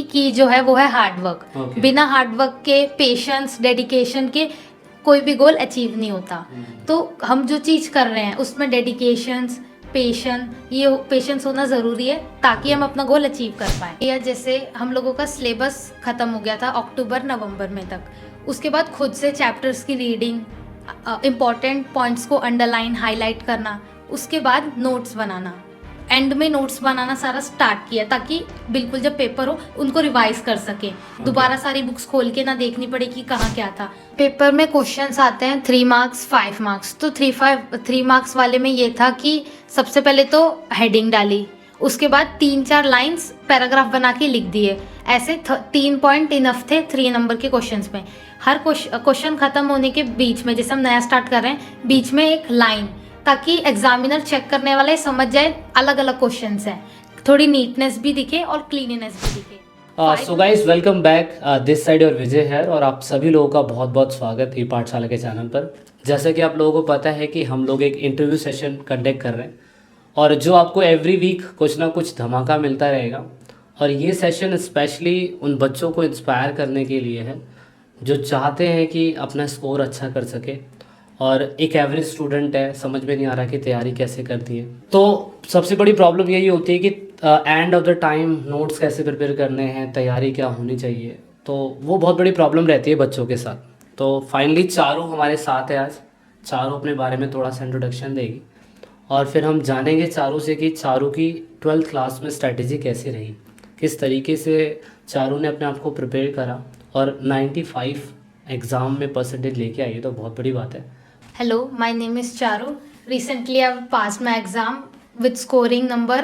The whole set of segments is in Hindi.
की जो है वो है हार्डवर्क। Okay. बिना हार्डवर्क के, पेशेंस, डेडिकेशन के कोई भी गोल अचीव नहीं होता। तो हम जो चीज़ कर रहे हैं उसमें डेडिकेशंस, पेशेंस होना ज़रूरी है ताकि हम अपना गोल अचीव कर पाएँ। या जैसे हम लोगों का सिलेबस ख़त्म हो गया था अक्टूबर नवंबर में तक, उसके बाद खुद से चैप्टर्स की रीडिंग, इम्पॉर्टेंट पॉइंट्स को अंडरलाइन हाईलाइट करना, उसके बाद नोट्स बनाना, एंड में नोट्स बनाना सारा स्टार्ट किया ताकि बिल्कुल जब पेपर हो उनको रिवाइज कर सके। दोबारा सारी बुक्स खोल के ना देखनी पड़े कि कहाँ क्या था। पेपर में क्वेश्चंस आते हैं 3 मार्क्स 5 मार्क्स। तो 3 मार्क्स वाले में ये था कि सबसे पहले तो हेडिंग डाली, उसके बाद 3-4 लाइंस पैराग्राफ बना के लिख दिए। ऐसे 3 पॉइंट इनफ थे 3 नंबर के क्वेश्चंस में। हर क्वेश्चन खत्म होने के बीच में, जैसे हम नया स्टार्ट कर रहे हैं, बीच में एक लाइन, ताकि एग्जामिनर चेक करने वाला समझ जाए अलग अलग क्वेश्चंस हैं, थोड़ी नीटनेस भी दिखे और क्लीनिनेस भी दिखे। So guys, welcome back. This side और विजय है और आप सभी लोगों का बहुत बहुत स्वागत ई पाठशाला के चैनल पर। जैसा कि आप लोगों को पता है कि हम लोग एक इंटरव्यू सेशन कंडक्ट कर रहे हैं और जो आपको एवरी वीक कुछ ना कुछ धमाका मिलता रहेगा। और ये सेशन स्पेशली उन बच्चों को इंस्पायर करने के लिए है जो चाहते हैं कि अपना स्कोर अच्छा कर सके और एक एवरेज स्टूडेंट है, समझ में नहीं आ रहा कि तैयारी कैसे करती है। तो सबसे बड़ी प्रॉब्लम यही होती है कि end of the time notes कैसे प्रिपेयर करने हैं, तैयारी क्या होनी चाहिए, तो वो बहुत बड़ी प्रॉब्लम रहती है बच्चों के साथ। तो फाइनली चारों हमारे साथ है आज। चारों अपने बारे में थोड़ा सा इंट्रोडक्शन देगी और फिर हम जानेंगे चारों से कि चारों की 12th क्लास में स्ट्रैटेजी कैसी रही, किस तरीके से चारों ने अपने आप को प्रिपेयर करा और 95 एग्ज़ाम में परसेंटेज लेके आई है, तो बहुत बड़ी बात है। Hello, my name is Charu. Recently, I've passed my exam with scoring number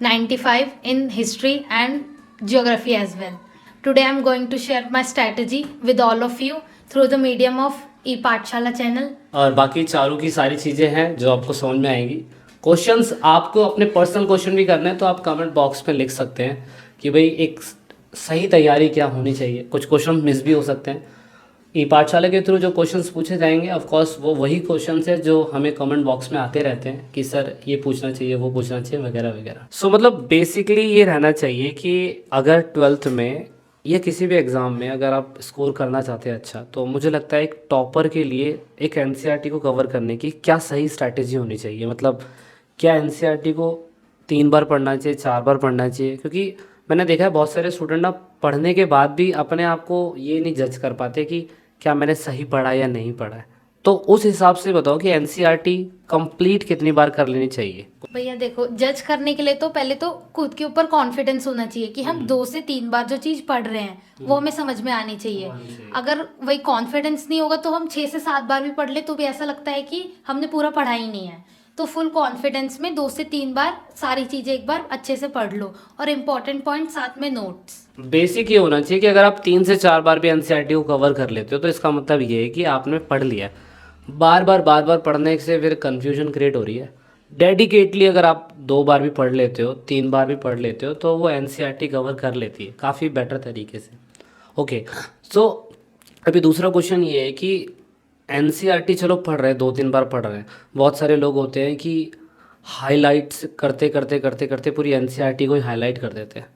95 in history and geography as well. Today, I'm going to share my strategy with all of you through the medium of e-पाठशाला channel. और बाकी चारों की सारी चीज़ें हैं जो आपको समझ में आएंगी। क्वेश्चंस आपको अपने पर्सनल क्वेश्चन भी करने हैं तो आप कमेंट बॉक्स में लिख सकते हैं कि भाई एक सही तैयारी क्या होनी चाहिए। कुछ क्वेश्चन मिस भी हो सकते हैं। ई पाठशाला के थ्रू जो क्वेश्चंस पूछे जाएंगे, ऑफ कोर्स वो वही क्वेश्चंस है जो हमें कमेंट बॉक्स में आते रहते हैं कि सर ये पूछना चाहिए, वो पूछना चाहिए, वगैरह वगैरह। सो मतलब बेसिकली ये रहना चाहिए कि अगर 12th में या किसी भी एग्ज़ाम में अगर आप स्कोर करना चाहते हैं अच्छा, तो मुझे लगता है एक टॉपर के लिए एक एनसीईआरटी को कवर करने की क्या सही स्ट्रैटेजी होनी चाहिए। मतलब क्या एनसीईआरटी को 3 बार पढ़ना चाहिए, 4 बार पढ़ना चाहिए? क्योंकि मैंने देखा है बहुत सारे स्टूडेंट ना पढ़ने के बाद भी अपने आप को ये नहीं जज कर पाते कि क्या मैंने सही पढ़ा या नहीं पढ़ा है। तो उस हिसाब से बताओ कि एनसीईआरटी कंप्लीट कितनी बार कर लेनी चाहिए? भैया देखो, जज करने के लिए तो पहले तो खुद के ऊपर कॉन्फिडेंस होना चाहिए कि हम 2 से 3 बार जो चीज़ पढ़ रहे हैं वो हमें समझ में आनी चाहिए। अगर वही कॉन्फिडेंस नहीं होगा तो हम 6 से 7 बार भी पढ़ ले तो भी ऐसा लगता है कि हमने पूरा पढ़ा ही नहीं है। तो फुल कॉन्फिडेंस में 2 से 3 बार सारी चीज़ें एक बार अच्छे से पढ़ लो और इम्पोर्टेंट पॉइंट साथ में नोट्स। बेसिक ये होना चाहिए कि अगर आप 3 से 4 बार भी एनसीईआरटी को कवर कर लेते हो तो इसका मतलब ये है कि आपने पढ़ लिया। बार बार पढ़ने से फिर कन्फ्यूजन क्रिएट हो रही है। डेडिकेटली अगर आप 2 बार भी पढ़ लेते हो, 3 बार भी पढ़ लेते हो, तो वो एनसीईआरटी कवर कर लेती है काफ़ी बेटर तरीके से। ओके, सो अभी दूसरा क्वेश्चन ये है कि एनसीईआरटी चलो पढ़ रहे हैं, 2-3 बार पढ़ रहे हैं। बहुत सारे लोग होते हैं कि हाईलाइट्स करते पूरी एनसीईआरटी को ही हाईलाइट कर देते हैं।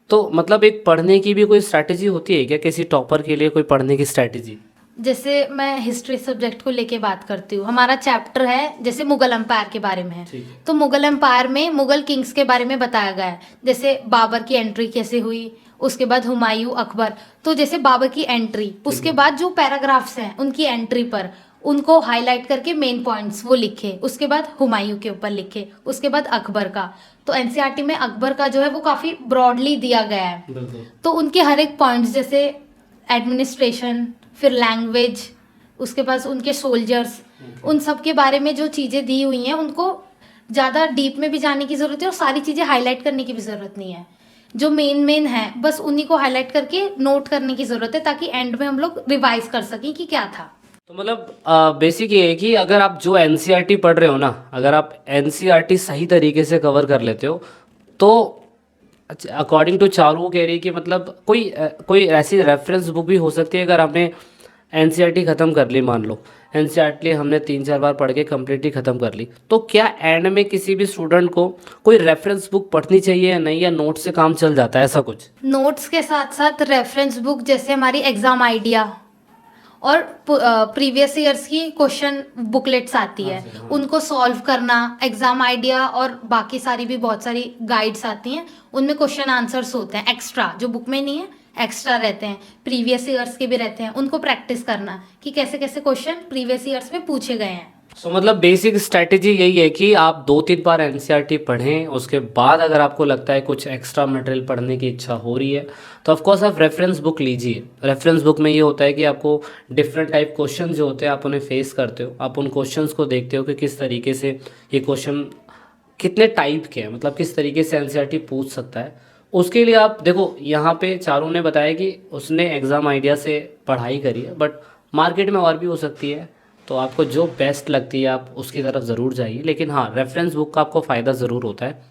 तो मतलब एक पढ़ने की भी कोई स्ट्रैटेजी होती है क्या किसी टॉपर के लिए, कोई पढ़ने की स्ट्रैटेजी? जैसे मैं हिस्ट्री सब्जेक्ट को लेके बात करती हूँ, हमारा चैप्टर है जैसे मुगल एम्पायर के बारे में है। तो मुगल एम्पायर में मुगल किंग्स के बारे में बताया गया है, जैसे बाबर की एंट्री कैसे हुई, उसके बाद हुमायूं, अकबर। तो जैसे बाबर की एंट्री, उसके बाद जो पैराग्राफ्स हैं उनकी एंट्री पर उनको हाईलाइट करके मेन पॉइंट्स वो लिखे, उसके बाद हुमायूं के ऊपर लिखे, उसके बाद अकबर का। तो एनसीईआरटी में अकबर का जो है वो काफ़ी ब्रॉडली दिया गया है। तो उनके हर एक पॉइंट्स जैसे एडमिनिस्ट्रेशन, फिर लैंग्वेज, उसके पास उनके सोल्जर्स, उन सब के बारे में जो चीज़ें दी हुई हैं उनको ज़्यादा डीप में भी जाने की ज़रूरत है और सारी चीज़ें हाईलाइट करने की भी ज़रूरत नहीं है। जो मेन है बस उन्हीं को हाईलाइट करके नोट करने की ज़रूरत है ताकि एंड में हम लोग रिवाइज कर सकें कि क्या था। तो मतलब बेसिक ये है कि अगर आप जो एनसीईआरटी पढ़ रहे हो ना, अगर आप एनसीईआरटी सही तरीके से कवर कर लेते हो तो अकॉर्डिंग टू चारू कह रही है कि मतलब कोई ऐसी रेफरेंस बुक भी हो सकती है। अगर आपने एनसीईआरटी ख़त्म कर ली, मान लो एनसीईआरटी हमने 3-4 बार पढ़ के कम्प्लीटली ख़त्म कर ली, तो क्या एंड में किसी भी स्टूडेंट को कोई रेफरेंस बुक पढ़नी चाहिए या नहीं, या नोट से काम चल जाता है ऐसा कुछ? नोट्स के साथ साथ रेफरेंस बुक जैसे हमारी एग्जाम आइडिया और प्रीवियस ईयर्स की क्वेश्चन बुकलेट्स आती है, उनको सॉल्व करना, एग्जाम आइडिया और बाकी सारी भी बहुत सारी गाइड्स आती हैं, उनमें क्वेश्चन आंसर्स होते हैं एक्स्ट्रा, जो बुक में नहीं है एक्स्ट्रा रहते हैं, प्रीवियस ईयर्स के भी रहते हैं, उनको प्रैक्टिस करना कि कैसे कैसे क्वेश्चन प्रीवियस ईयर्स में पूछे गए हैं। सो मतलब बेसिक स्ट्रैटेजी यही है कि आप 2-3 बार एनसीईआरटी पढ़ें, उसके बाद अगर आपको लगता है कुछ एक्स्ट्रा मटेरियल पढ़ने की इच्छा हो रही है तो ऑफकोर्स आप रेफरेंस बुक लीजिए। रेफरेंस बुक में ये होता है कि आपको डिफरेंट टाइप क्वेश्चन जो होते हैं आप उन्हें फेस करते हो, आप उन क्वेश्चंस को देखते हो कि किस तरीके से ये क्वेश्चन कितने टाइप के हैं, मतलब किस तरीके से एनसीईआरटी पूछ सकता है। उसके लिए आप देखो, यहाँ पे चारों ने बताया कि उसने एग्ज़ाम आइडिया से पढ़ाई करी है, बट मार्केट में और भी हो सकती है, तो आपको जो बेस्ट लगती है आप उसकी तरफ ज़रूर जाइए। लेकिन हाँ, रेफरेंस बुक का आपको फ़ायदा ज़रूर होता है,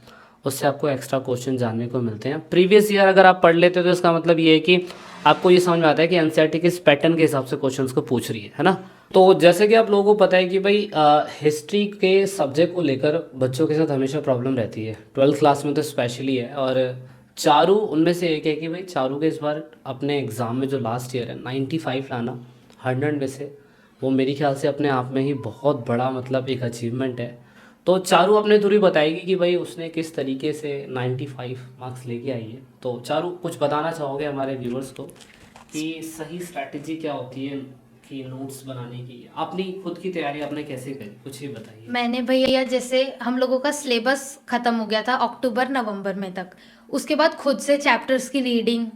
उससे आपको एक्स्ट्रा क्वेश्चन जानने को मिलते हैं। प्रीवियस ईयर अगर आप पढ़ लेते हो तो इसका मतलब ये है कि आपको ये समझ में आता है कि एनसीईआरटी किस पैटर्न के हिसाब से क्वेश्चंस को पूछ रही है ना। तो जैसे कि आप लोगों को पता है कि भाई हिस्ट्री के सब्जेक्ट को लेकर बच्चों के साथ हमेशा प्रॉब्लम रहती है, 12th क्लास में तो स्पेशली है। और चारू उनमें से एक है कि भाई चारू के इस बार अपने एग्ज़ाम में जो लास्ट ईयर है 95 लाना 100 में से, वो मेरे ख्याल से अपने आप में ही बहुत बड़ा मतलब एक अचीवमेंट है। तो चारू अपने थोड़ी बताएगी कि भाई उसने किस तरीके से 95 मार्क्स लेके आई है। तो चारू कुछ बताना चाहोगे हमारे व्यूअर्स को कि सही स्ट्रैटेजी क्या होती है कि नोट्स बनाने की, अपनी खुद की तैयारी आपने कैसे करी, कुछ ही बताइए। मैंने भैया जैसे हम लोगों का सिलेबस ख़त्म हो गया था अक्टूबर नवंबर में तक, उसके बाद खुद से चैप्टर्स की रीडिंग,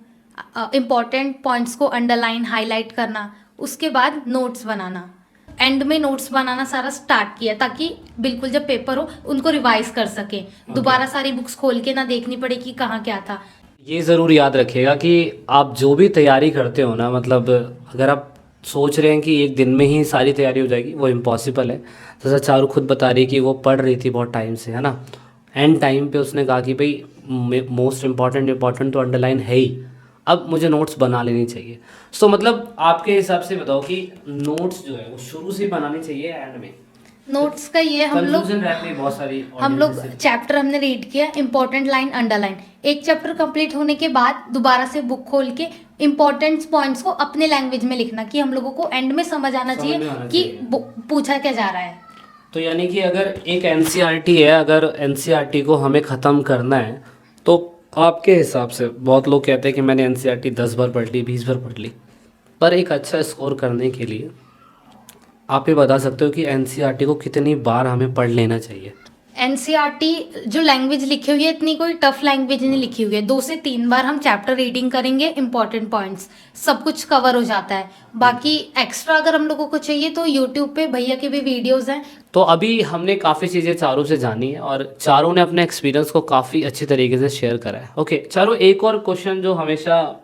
इम्पॉर्टेंट पॉइंट्स को अंडरलाइन हाईलाइट करना, उसके बाद नोट्स बनाना, एंड में नोट्स बनाना सारा स्टार्ट किया ताकि बिल्कुल जब पेपर हो उनको रिवाइज कर सके, दोबारा सारी बुक्स खोल के ना देखनी पड़े कि कहाँ क्या था। ये ज़रूर याद रखिएगा कि आप जो भी तैयारी करते हो ना, मतलब अगर आप सोच रहे हैं कि एक दिन में ही सारी तैयारी हो जाएगी, वो इम्पॉसिबल है। जैसा चारू खुद बता रही है कि वो पढ़ रही थी बहुत टाइम से, है ना, एंड टाइम पे उसने कहा कि भाई मोस्ट इम्पॉर्टेंट तो अंडरलाइन है ही, अब मुझे नोट्स बना लेनी चाहिए। सो मतलब आपके हिसाब से बताओ कि नोट्स जो है वो शुरू से बनानी चाहिए एंड में? नोट्स का ये हम लोग बहुत सारी चैप्टर हमने रीड किया, इंपॉर्टेंट लाइन अंडरलाइन, एक चैप्टर कंप्लीट होने के बाद दोबारा से बुक खोल के इंपॉर्टेंट पॉइंट्स को अपने लैंग्वेज में लिखना कि हम लोगों को एंड में समझ आना चाहिए कि पूछा क्या जा रहा है। तो यानी कि अगर एक एनसीईआरटी है, अगर एनसीईआरटी को हमें ख़त्म करना है तो आपके हिसाब से, बहुत लोग कहते हैं कि मैंने एनसीईआरटी 10 बार पढ़ ली, 20 बार पढ़ ली, पर एक अच्छा स्कोर करने के लिए आप ये बता सकते हो कि एनसीईआरटी को कितनी बार हमें पढ़ लेना चाहिए? एनसीईआरटी जो लैंग्वेज लिखी हुई है इतनी कोई टफ लैंग्वेज नहीं लिखी हुई है, 2 से 3 बार हम चैप्टर रीडिंग करेंगे, इंपॉर्टेंट पॉइंट्स सब कुछ कवर हो जाता है। बाकी एक्स्ट्रा अगर हम लोगों को चाहिए तो यूट्यूब पे भैया के भी वीडियोस हैं। तो अभी हमने काफ़ी चीज़ें चारों से जानी है और चारों ने अपने एक्सपीरियंस को काफ़ी अच्छी तरीके से शेयर करा है। ओके चारों, एक और क्वेश्चन जो हमेशा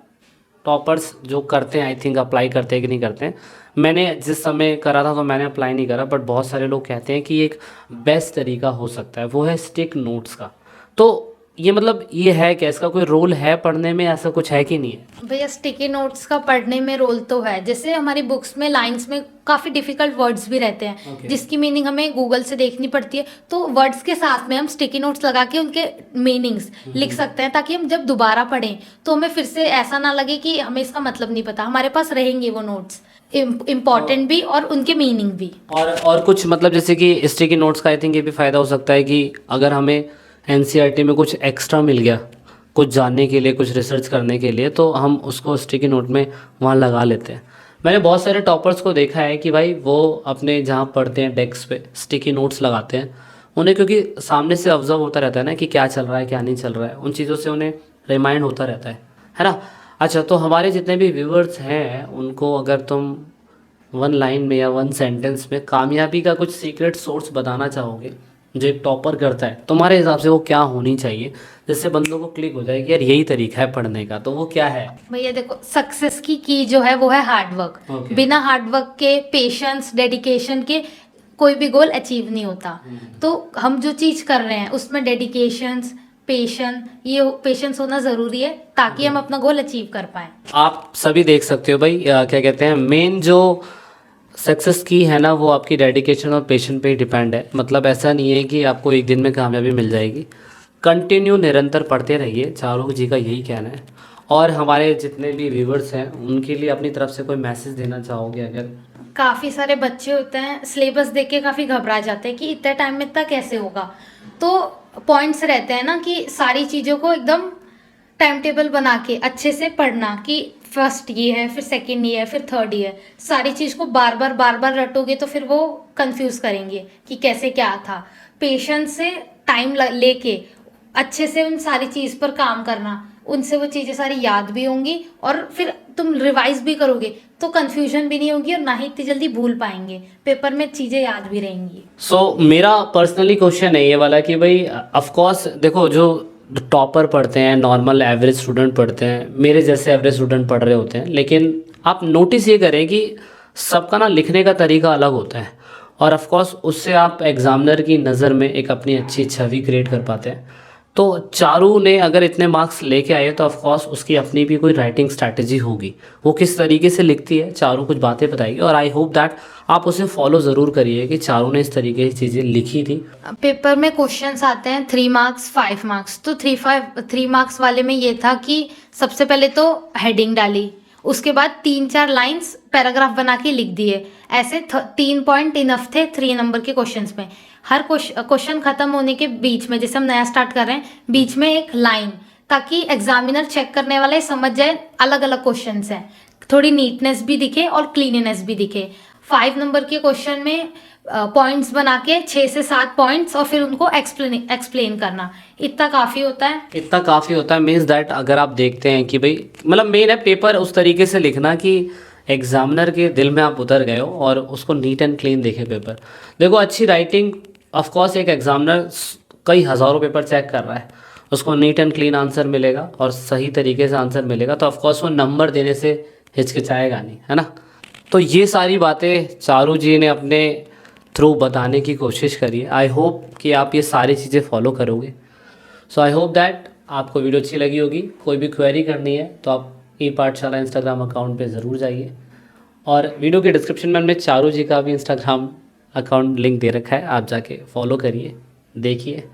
टॉपर्स जो करते हैं, आई थिंक अप्लाई करते हैं कि नहीं करते हैं, मैंने जिस समय करा था तो मैंने अप्लाई नहीं करा, बट बहुत सारे लोग कहते हैं कि एक बेस्ट तरीका हो सकता है, वो है स्टिक नोट्स का। तो ये मतलब ये है क्या, इसका कोई रोल है पढ़ने में, ऐसा कुछ है कि नहीं है? भैया स्टिकी नोट्स का पढ़ने में रोल तो है, जैसे हमारी बुक्स में लाइंस में काफ़ी डिफिकल्ट वर्ड्स भी रहते हैं जिसकी मीनिंग हमें गूगल से देखनी पड़ती है, तो वर्ड्स के साथ में हम स्टिकी नोट्स लगा के उनके मीनिंग्स लिख सकते हैं ताकि हम जब दोबारा पढ़ें तो हमें फिर से ऐसा ना लगे कि हमें इसका मतलब नहीं पता, हमारे पास रहेंगे वो नोट्स, इम्पॉर्टेंट भी और उनके मीनिंग भी। और कुछ मतलब जैसे कि स्टिकी नोट्स का आई थिंक ये भी फ़ायदा हो सकता है कि अगर हमें एनसीईआरटी में कुछ एक्स्ट्रा मिल गया, कुछ जानने के लिए, कुछ रिसर्च करने के लिए, तो हम उसको स्टिकी नोट में वहाँ लगा लेते हैं। मैंने बहुत सारे टॉपर्स को देखा है कि भाई वो अपने जहाँ पढ़ते हैं डेस्क पे स्टिकी नोट्स लगाते हैं, उन्हें क्योंकि सामने से ऑब्जर्व होता रहता है ना कि क्या चल रहा है क्या नहीं चल रहा है, उन चीज़ों से उन्हें रिमाइंड होता रहता है ना। अच्छा, तो हमारे जितने भी व्यूअर्स हैं उनको अगर तुम 1 लाइन में या 1 सेंटेंस में कामयाबी का कुछ सीक्रेट सोर्स बताना चाहोगे जो एक टॉपर करता है, तुम्हारे हिसाब से वो क्या होनी चाहिए जिससे बंदों को क्लिक हो जाए कि यार यही तरीका है पढ़ने का, तो वो क्या है? भैया देखो, सक्सेस की जो है वो है हार्डवर्क। बिना हार्डवर्क के, पेशेंस, डेडिकेशन के कोई भी गोल अचीव नहीं होता। तो हम जो चीज़ कर रहे हैं उसमें डेडिकेशंस, पेशेंस होना ज़रूरी है ताकि हम अपना गोल अचीव कर पाएँ। आप सभी देख सकते हो भाई, क्या कहते हैं, मेन जो सक्सेस की है ना वो आपकी डेडिकेशन और पेशेंस पे ही डिपेंड है। मतलब ऐसा नहीं है कि आपको एक दिन में कामयाबी मिल जाएगी। कंटिन्यू निरंतर पढ़ते रहिए, चारू जी का यही कहना है। और हमारे जितने भी व्यूवर्स हैं उनके लिए अपनी तरफ से कोई मैसेज देना चाहोगे अगर? काफ़ी सारे बच्चे होते हैं सिलेबस देख के काफ़ी घबरा जाते हैं कि इतने टाइम में इतना कैसे होगा। तो पॉइंट्स रहते हैं ना कि सारी चीज़ों को एकदम टाइम टेबल बना के अच्छे से पढ़ना कि फर्स्ट ये है, फिर सेकंड ये है, फिर थर्ड ये है। सारी चीज़ को बार बार रटोगे तो फिर वो कंफ्यूज करेंगे कि कैसे क्या था। पेशेंस से टाइम लेके अच्छे से उन सारी चीज़ पर काम करना, उनसे वो चीज़ें सारी याद भी होंगी और फिर तुम रिवाइज भी करोगे तो कंफ्यूजन भी नहीं होगी और ना ही इतनी जल्दी भूल पाएंगे, पेपर में चीज़ें याद भी रहेंगी। सो मेरा पर्सनली क्वेश्चन है ये वाला कि भाई ऑफ कोर्स देखो, जो टॉपर पढ़ते हैं, नॉर्मल एवरेज स्टूडेंट पढ़ते हैं, मेरे जैसे एवरेज स्टूडेंट पढ़ रहे होते हैं, लेकिन आप नोटिस ये करें कि सबका ना लिखने का तरीका अलग होता है और ऑफ कोर्स उससे आप एग्जामिनर की नज़र में एक अपनी अच्छी छवि क्रिएट कर पाते हैं। तो चारू ने अगर इतने मार्क्स लेके आए तो ऑफ कोर्स उसकी अपनी भी कोई राइटिंग स्ट्रैटेजी होगी। वो किस तरीके से लिखती है, चारू कुछ बातें बताएगी और आई होप दैट आप उसे फॉलो ज़रूर करिए कि चारू ने इस तरीके की चीज़ें लिखी थी। पेपर में क्वेश्चंस आते हैं 3 मार्क्स 5 मार्क्स। तो 3 मार्क्स वाले में ये था कि सबसे पहले तो हेडिंग डाली, उसके बाद 3-4 लाइंस पैराग्राफ बना के लिख दिए। ऐसे 3 पॉइंट इनफ थे 3 नंबर के क्वेश्चंस में। हर क्वेश्चन खत्म होने के बीच में, जैसे हम नया स्टार्ट कर रहे हैं, बीच में एक लाइन, ताकि एग्जामिनर चेक करने वाले समझ जाए अलग अलग क्वेश्चंस हैं, थोड़ी नीटनेस भी दिखे और क्लीननेस भी दिखे। 5 नंबर के क्वेश्चन में पॉइंट्स बना के 6 से 7 पॉइंट्स और फिर उनको एक्सप्लेन करना, इतना काफ़ी होता है। इतना काफ़ी होता है मीन्स दैट अगर आप देखते हैं कि भाई मतलब मेन है पेपर उस तरीके से लिखना कि एग्जामिनर के दिल में आप उतर गए हो और उसको नीट एंड क्लीन देखे पेपर। देखो अच्छी राइटिंग, ऑफ कोर्स एक एग्जामिनर कई हज़ारों पेपर चेक कर रहा है, उसको नीट एंड क्लीन आंसर मिलेगा और सही तरीके से आंसर मिलेगा तो ऑफ कोर्स वो नंबर देने से हिचकिचाएगा नहीं, है ना। तो ये सारी बातें चारू जी ने अपने थ्रू बताने की कोशिश करी है। आई होप कि आप ये सारी चीज़ें फॉलो करोगे। सो आई होप दैट आपको वीडियो अच्छी लगी होगी। कोई भी क्वेरी करनी है तो आप ई पाठशाला इंस्टाग्राम अकाउंट पे ज़रूर जाइए और वीडियो के डिस्क्रिप्शन में हमने चारू जी का भी इंस्टाग्राम अकाउंट लिंक दे रखा है, आप जाके फॉलो करिए, देखिए।